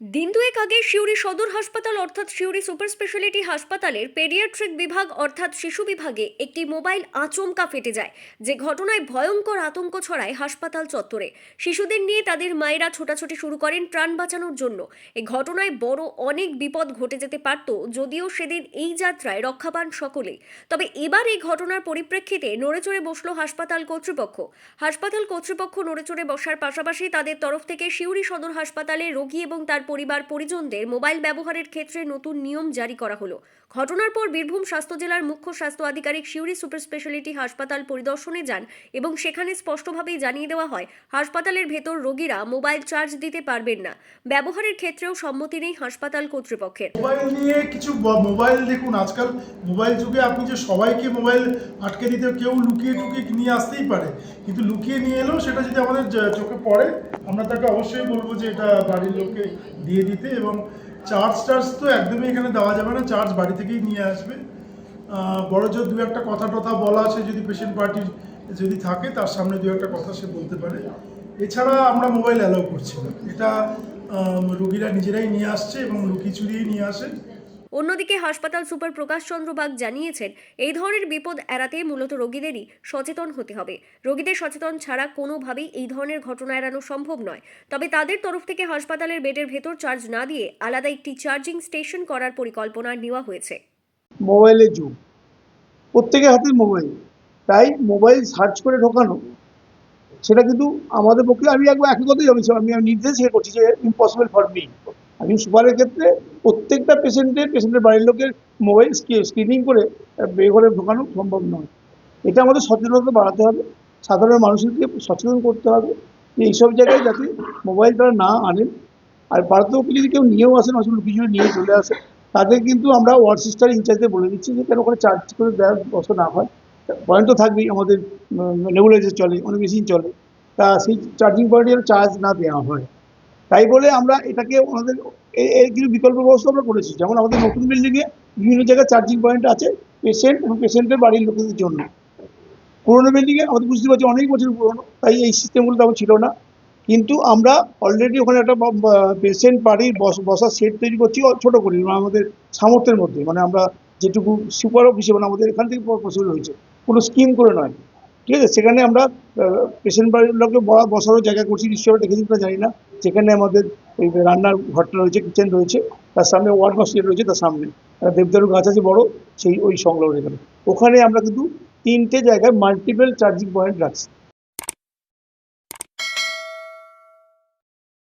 দিন দুয়েক আগে সিউড়ি সদর হাসপাতাল অর্থাৎ সিউড়ি সুপার স্পেশালিটি হাসপাতালের পেডিয়াট্রিক বিভাগ অর্থাৎ শিশু বিভাগে একটি মোবাইল আচমকা ফেটে যায়, যে ঘটনায় ভয়ঙ্কর আতঙ্ক ছড়ায় হাসপাতাল চত্বরে। শিশুদের নিয়ে তাদের মায়েরা ছোটাছুটি শুরু করেন প্রাণ বাঁচানোর জন্য। এই ঘটনায় বড় অনেক বিপদ ঘটে যেতে পারত, যদিও সেদিন এই যাত্রায় রক্ষা পান সকলেই। তবে এবার এই ঘটনার পরিপ্রেক্ষিতে নড়েচড়ে বসল হাসপাতাল কর্তৃপক্ষ। হাসপাতাল কর্তৃপক্ষ নড়েচড়ে বসার পাশাপাশি তাদের তরফ থেকে সিউড়ি সদর হাসপাতালে রোগী এবং তার পরিবার পরিজনদের মোবাইল ব্যবহারের ক্ষেত্রে নতুন নিয়ম জারি করা হলো। ঘটনার পর বীরভূম স্বাস্থ্য জেলার মুখ্য স্বাস্থ্য আধিকারিক সিউড়ি সুপার স্পেশালিটি হাসপাতাল পরিদর্শনে যান এবং সেখানে স্পষ্টভাবেই জানিয়ে দেওয়া হয়, হাসপাতালের ভেতর রোগীরা মোবাইল চার্জ দিতে পারবেন না। ব্যবহারের ক্ষেত্রেও সম্মতি নেই হাসপাতাল কর্তৃপক্ষের। মোবাইল নিয়ে কিছু মোবাইল দেখুন, আজকাল মোবাইল যুগে আপনি যে সবাইকে মোবাইল আটকে দিতে, কেউ লুকিয়ে টুকিয়ে নিয়ে আসতেই পারে, কিন্তু লুকিয়ে নিয়ে এলেও সেটা যদি আমাদের চোখে পড়ে, আমরা তাকে অবশ্যই বলবো যে এটা বাড়ির লোককে দিয়ে দিতে। এবং চার্জ তো একদমই এখানে দেওয়া যাবে না, চার্জ বাড়ি থেকেই নিয়ে আসবে। বড় জোর দু একটা কথা টথা বলা আছে, যদি পেশেন্ট পার্টির যদি থাকে তার সামনে দু একটা কথা সে বলতে পারে। এছাড়া আমরা মোবাইল অ্যালাউ করছি না, এটা রোগীরা নিজেরাই নিয়ে আসছে এবং লুকিয়ে চুরিয়ে নিয়ে আসে। অন্যদিকে হাসপাতাল সুপার প্রকাশ চন্দ্র বাগ জানিয়েছেন, এই ধরনের বিপদ এড়াতে মূলত রোগীদেরই সচেতন হতে হবে। রোগীদের সচেতন ছাড়া কোনোভাবেই এই ধরনের ঘটনা এড়ানো সম্ভব নয়। তবে তাদের তরফ থেকে হাসপাতালের বেডের ভেতর চার্জ না দিয়ে আলাদা একটি চার্জিং স্টেশন করার পরিকল্পনা নেওয়া হয়েছে। মোবাইলের যুগ, প্রত্যেকের হাতে মোবাইল, তাই মোবাইল সার্চ করে ঢোকানো সেটা কিন্তু আমাদের পক্ষে, আমি একবার একই কথাই আমি নির্দেশ করছি যে ইম্পসিবল ফর মি। আমি সুপারের ক্ষেত্রে প্রত্যেকটা পেশেন্টের বাড়ির লোকের মোবাইল স্ক্রিনিং করে বেঘরে ঢোকানো সম্ভব নয়। এটা আমাদের সচেতনতা বাড়াতে হবে, সাধারণ মানুষকে সচেতন করতে হবে যে এইসব জায়গায় যাতে মোবাইল তারা না আনেন। আর বাড়িতেও যদি কেউ নিয়েও আসেন, আসলে কিছু নিয়ে চলে আসে, তাদের কিন্তু আমরা ওয়ার্ড সিস্টার ইনচার্জে বলে দিচ্ছি যে কেন ওখানে চার্জ করে দেওয়ার ব্যবস্থা না হয়। পয়েন্ট তো থাকবেই, আমাদের নেবুলাইজার চলে, অনেক মেশিন চলে, তা সেই চার্জিং পয়েন্টে যেন চার্জ না দেওয়া হয়। তাই বলে আমরা এটাকে ওনাদের এর কিছু বিকল্প ব্যবস্থা আমরা করেছি, যেমন আমাদের নতুন বিল্ডিংয়ে বিভিন্ন জায়গায় চার্জিং পয়েন্ট আছে পেশেন্ট এবং পেশেন্টের বাড়ির লোকেদের জন্য। পুরোনো বিল্ডিংয়ে আমাদের বুঝতে পারছি অনেক বছর পুরোনো, তাই এই সিস্টেমগুলো তখন ছিল না। কিন্তু আমরা অলরেডি ওখানে একটা পেশেন্ট বাড়ির বসার সেট তৈরি করছি, ছোটো করি আমাদের সামর্থ্যের মধ্যে, মানে আমরা যেটুকু সুপার অফিসে, মানে আমাদের এখান থেকে পসিবল হয়েছে, কোনো স্কিম করে নয়, ঠিক আছে। সেখানে আমরা পেশেন্ট বাড়ির লোককে বসারও জায়গা করছি, নিশ্চয়ই দেখেছি তা জানি না। যেখানে আমাদের ওই রান্নার ঘরটা রয়েছে, কিচেন রয়েছে, তার সামনে ওয়ার্ড বাস্কেট রয়েছে, তার সামনে দেবদারু গাছ আছে বড়, সেই ওই সংলগ্ন এখানে, ওখানে আমরা কিন্তু 3টে জায়গায় মাল্টিপল চার্জিং পয়েন্ট রাখছি।